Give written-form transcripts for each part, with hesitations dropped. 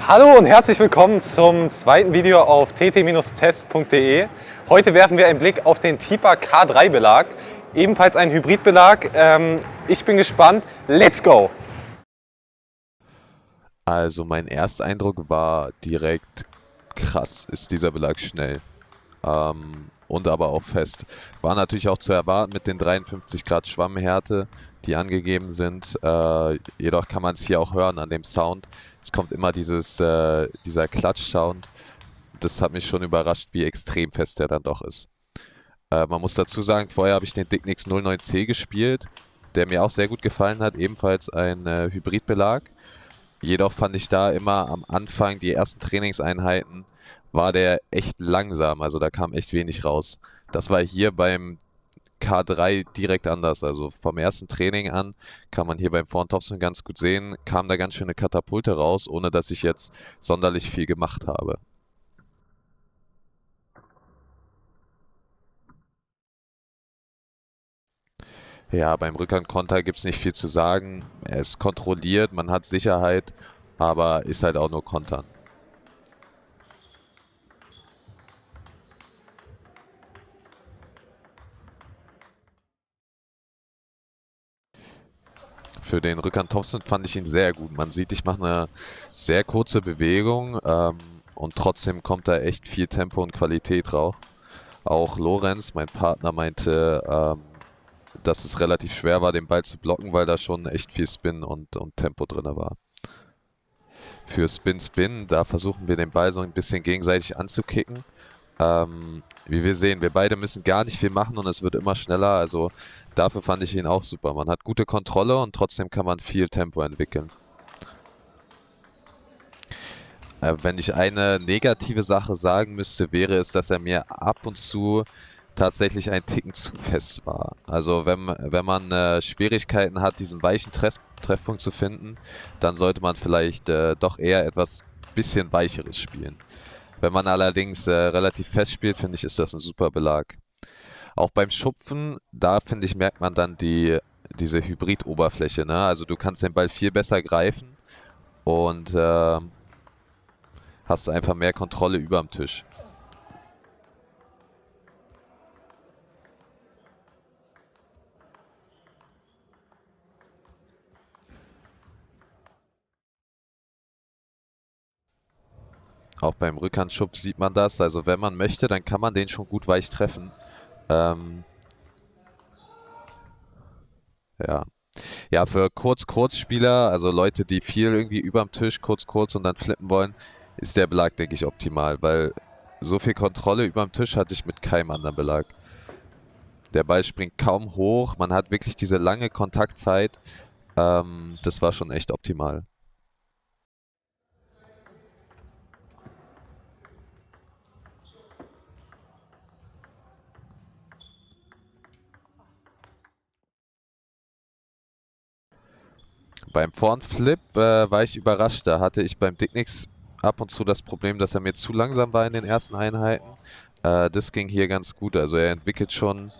Hallo und herzlich willkommen zum zweiten Video auf tt-test.de. Heute werfen wir einen Blick auf den TIPA K3-Belag, ebenfalls ein Hybridbelag. Ich bin gespannt. Let's go! Also mein Ersteindruck war direkt krass, ist dieser Belag schnell. Und aber auch fest. War natürlich auch zu erwarten mit den 53 Grad Schwammhärte, die angegeben sind. Jedoch kann man es hier auch hören an dem Sound. Es kommt immer dieser Klatsch-Sound. Das hat mich schon überrascht, wie extrem fest der dann doch ist. Man muss dazu sagen, vorher habe ich den Dicknix 09C gespielt, der mir auch sehr gut gefallen hat. Ebenfalls ein Hybridbelag. Jedoch fand ich da immer am Anfang, die ersten Trainingseinheiten, war der echt langsam. Also da kam echt wenig raus. Das war hier beim K3 direkt anders. Also vom ersten Training an kann man hier beim Vorn-Topspin ganz gut sehen, kam da ganz schöne Katapulte raus, ohne dass ich jetzt sonderlich viel gemacht habe. Ja, beim Rückhandkonter gibt es nicht viel zu sagen. Er ist kontrolliert, man hat Sicherheit, aber ist halt auch nur Kontern. Für den Rückhand-Topspin fand ich ihn sehr gut. Man sieht, ich mache eine sehr kurze Bewegung und trotzdem kommt da echt viel Tempo und Qualität raus. Auch Lorenz, mein Partner, meinte, dass es relativ schwer war, den Ball zu blocken, weil da schon echt viel Spin und Tempo drin war. Für Spin-Spin, da versuchen wir den Ball so ein bisschen gegenseitig anzukicken. Wie wir sehen, wir beide müssen gar nicht viel machen und es wird immer schneller. Also dafür fand ich ihn auch super. Man hat gute Kontrolle und trotzdem kann man viel Tempo entwickeln. Wenn ich eine negative Sache sagen müsste, wäre es, dass er mir ab und zu tatsächlich ein Ticken zu fest war. Also wenn man Schwierigkeiten hat, diesen weichen Treffpunkt zu finden, dann sollte man vielleicht doch eher etwas bisschen weicheres spielen. Wenn man allerdings relativ fest spielt, finde ich, ist das ein super Belag. Auch beim Schupfen, da finde ich, merkt man dann diese Hybrid-Oberfläche. Ne? Also du kannst den Ball viel besser greifen und hast einfach mehr Kontrolle überm Tisch. Auch beim Rückhandschub sieht man das. Also wenn man möchte, dann kann man den schon gut weich treffen. Ähm, ja. Ja, für Kurz-Kurz-Spieler, also Leute, die viel irgendwie überm Tisch kurz-kurz und dann flippen wollen, ist der Belag, denke ich, optimal, weil so viel Kontrolle überm Tisch hatte ich mit keinem anderen Belag. Der Ball springt kaum hoch, man hat wirklich diese lange Kontaktzeit. Das war schon echt optimal. Beim Vornflip war ich überrascht. Da hatte ich beim Dicknix ab und zu das Problem, dass er mir zu langsam war in den ersten Einheiten. Das ging hier ganz gut. Also er entwickelt schon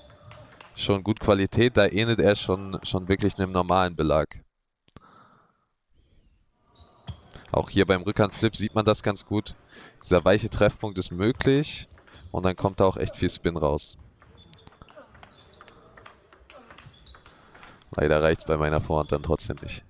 gut Qualität. Da ähnelt er schon wirklich einem normalen Belag. Auch hier beim Rückhandflip sieht man das ganz gut. Dieser weiche Treffpunkt ist möglich und dann kommt da auch echt viel Spin raus. Leider reicht es bei meiner Vorhand dann trotzdem nicht.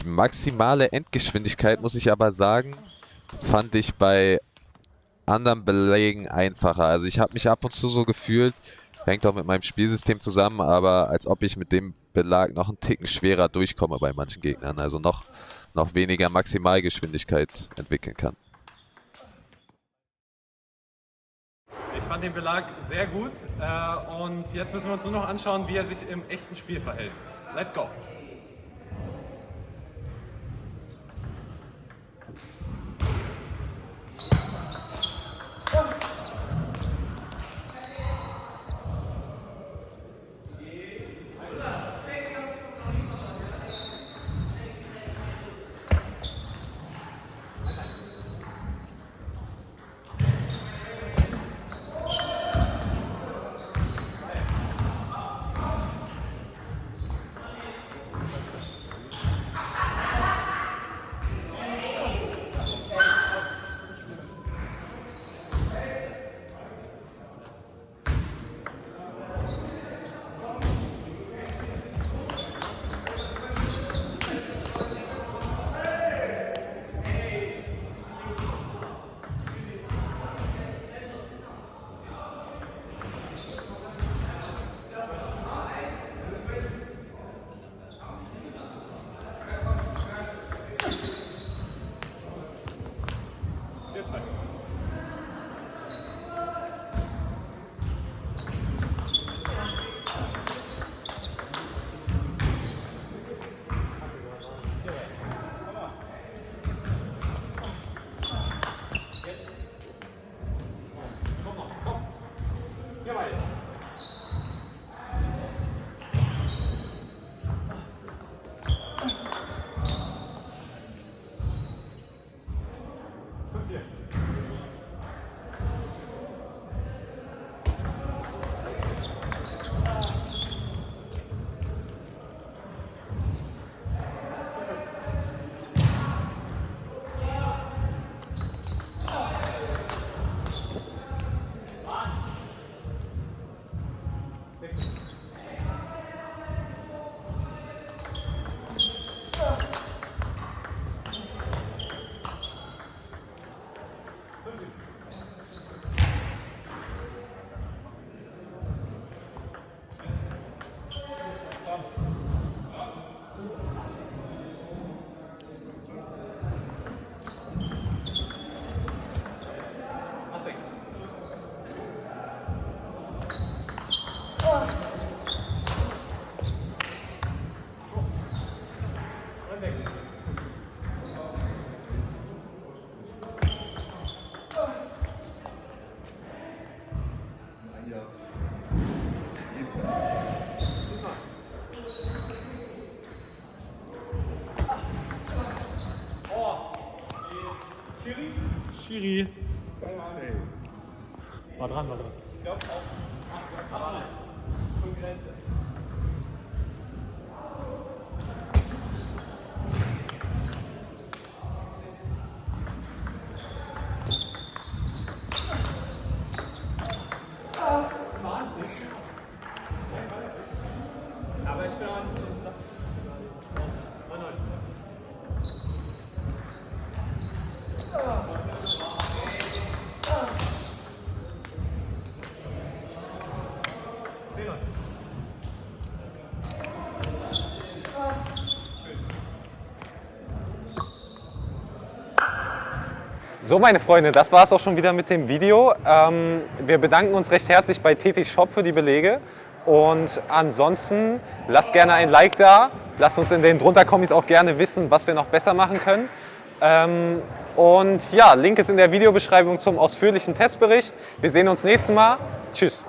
Die maximale Endgeschwindigkeit, muss ich aber sagen, fand ich bei anderen Belägen einfacher. Also ich habe mich ab und zu so gefühlt, hängt auch mit meinem Spielsystem zusammen, aber als ob ich mit dem Belag noch einen Ticken schwerer durchkomme bei manchen Gegnern. Also noch weniger Maximalgeschwindigkeit entwickeln kann. Ich fand den Belag sehr gut und jetzt müssen wir uns nur noch anschauen, wie er sich im echten Spiel verhält. Let's go! Schiri. War dran, war dran. Aber ich bin auch nicht so. So, meine Freunde, das war es auch schon wieder mit dem Video. Wir bedanken uns recht herzlich bei TT Shop für die Belege. Und ansonsten lasst gerne ein Like da. Lasst uns in den drunter Kommis auch gerne wissen, was wir noch besser machen können. Und ja, Link ist in der Videobeschreibung zum ausführlichen Testbericht. Wir sehen uns nächstes Mal. Tschüss.